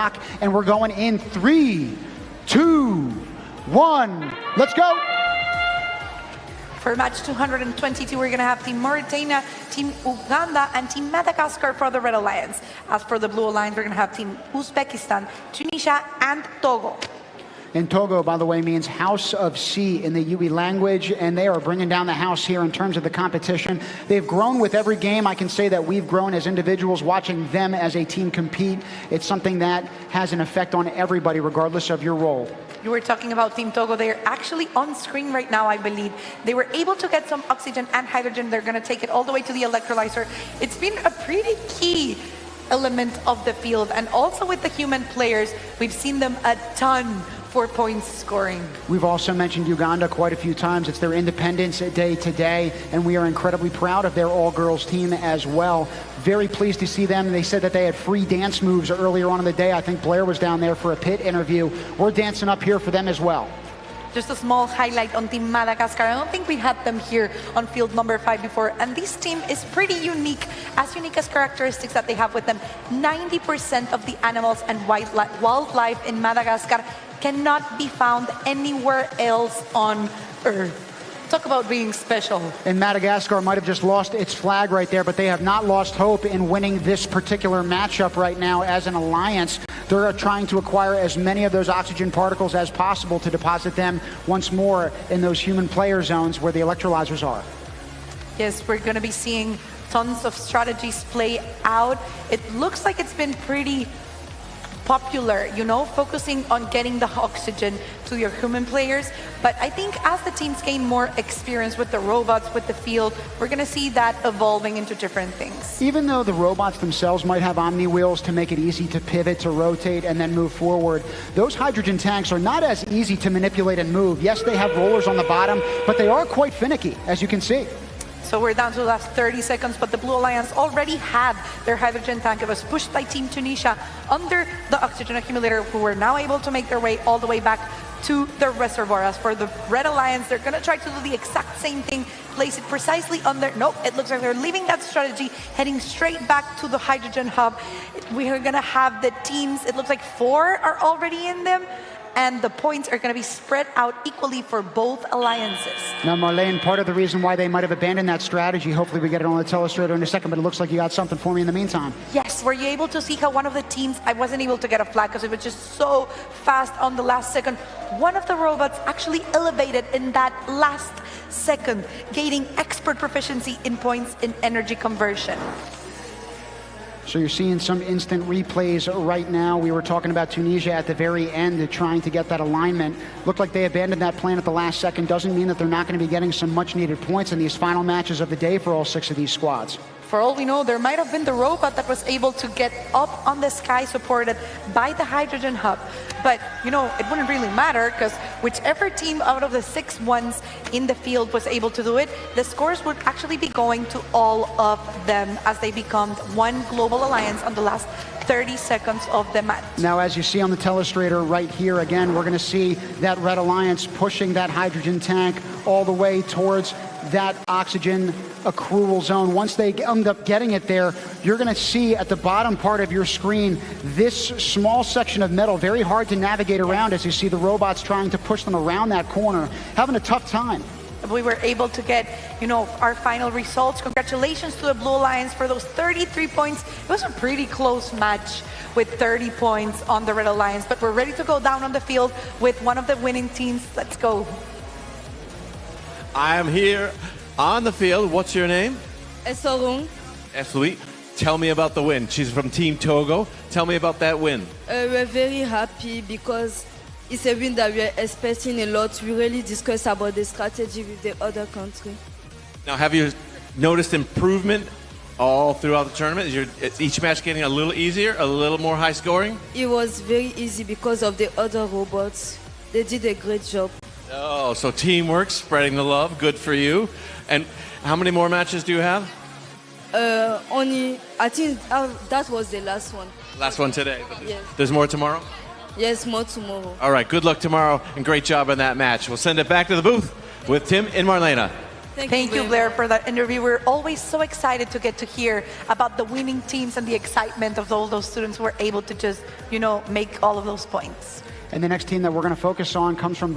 And we're going in 3, 2, 1. Let's go. For match 222, we're going to have Team Mauritania, Team Uganda, and Team Madagascar for the Red Alliance. As for the Blue Alliance, we're going to have Team Uzbekistan, Tunisia, and Togo. And Togo, by the way, means House of Sea in the Yui language, and they are bringing down the house here in terms of the competition. They've grown with every game. I can say that we've grown as individuals watching them as a team compete. It's something that has an effect on everybody, regardless of your role. You were talking about Team Togo. They're actually on screen right now, I believe. They were able to get some oxygen and hydrogen. They're going to take it all the way to the electrolyzer. It's been a pretty key element of the field. And also with the human players, we've seen them a ton for points scoring. We've also mentioned Uganda quite a few times. It's their Independence Day today, and we are incredibly proud of their all-girls team as well. Very pleased to see them. They said that they had free dance moves earlier on in the day. I think Blair was down there for a pit interview. We're dancing up here for them as well. Just a small highlight on Team Madagascar. I don't think we had them here on field number 5 before, and this team is pretty unique as characteristics that they have with them. 90% of the animals and wildlife in Madagascar cannot be found anywhere else on Earth. Talk about being special. And Madagascar might have just lost its flag right there, but they have not lost hope in winning this particular matchup right now as an alliance. They're trying to acquire as many of those oxygen particles as possible to deposit them once more in those human player zones where the electrolyzers are. Yes, we're going to be seeing tons of strategies play out. It looks like it's been pretty popular, you know, focusing on getting the oxygen to your human players. But I think as the teams gain more experience with the robots, with the field, we're going to see that evolving into different things. Even though the robots themselves might have omni wheels to make it easy to pivot, to rotate, and then move forward, those hydrogen tanks are not as easy to manipulate and move. Yes, they have rollers on the bottom, but they are quite finicky, as you can see. So we're down to the last 30 seconds, but the Blue Alliance already had their hydrogen tank. It was pushed by Team Tunisia under the oxygen accumulator, who were now able to make their way all the way back to the reservoir. As for the Red Alliance, they're going to try to do the exact same thing, place it precisely under. Nope, it looks like they're leaving that strategy, heading straight back to the hydrogen hub. We are going to have the teams, it looks like 4 are already in them, and the points are going to be spread out equally for both alliances. Now, Marlene, part of the reason why they might have abandoned that strategy, hopefully we get it on the telestrator in a second, but it looks like you got something for me in the meantime. Yes, were you able to see how one of the teams, I wasn't able to get a flag because it was just so fast on the last second. One of the robots actually elevated in that last second, gaining expert proficiency in points in energy conversion. So you're seeing some instant replays right now. We were talking about Tunisia at the very end, trying to get that alignment. Looked like they abandoned that plan at the last second. Doesn't mean that they're not going to be getting some much needed points in these final matches of the day for all 6 of these squads. For all we know, there might have been the robot that was able to get up on the sky supported by the hydrogen hub. But, you know, it wouldn't really matter because whichever team out of the 6 ones in the field was able to do it, the scores would actually be going to all of them as they become one global alliance on the last 30 seconds of the match. Now, as you see on the telestrator right here, again, we're going to see that Red Alliance pushing that hydrogen tank all the way towards that oxygen accrual zone. Once they end up getting it there, you're going to see at the bottom part of your screen this small section of metal, very hard to navigate around as you see the robots trying to push them around that corner, having a tough time. We were able to get, you know, our final results. Congratulations to the Blue Alliance for those 33 points. It was a pretty close match with 30 points on the Red Alliance, but we're ready to go down on the field with one of the winning teams. Let's go. I am here on the field. What's your name? Essorung. Esli. Tell me about the win. She's from Team Togo. Tell me about that win. We're very happy because it's a win that we're expecting a lot. We really discussed about the strategy with the other country. Now, have you noticed improvement all throughout the tournament? Is each match getting a little easier, a little more high scoring? It was very easy because of the other robots. They did a great job. Oh, so teamwork, spreading the love, good for you. And how many more matches do you have? I think that was the last one. Last one today? Yes. There's more tomorrow? Yes, more tomorrow. All right, good luck tomorrow and great job in that match. We'll send it back to the booth with Tim and Marlena. Thank you, Blair, for that interview. We're always so excited to get to hear about the winning teams and the excitement of all those students who were able to just, make all of those points. And the next team that we're going to focus on comes from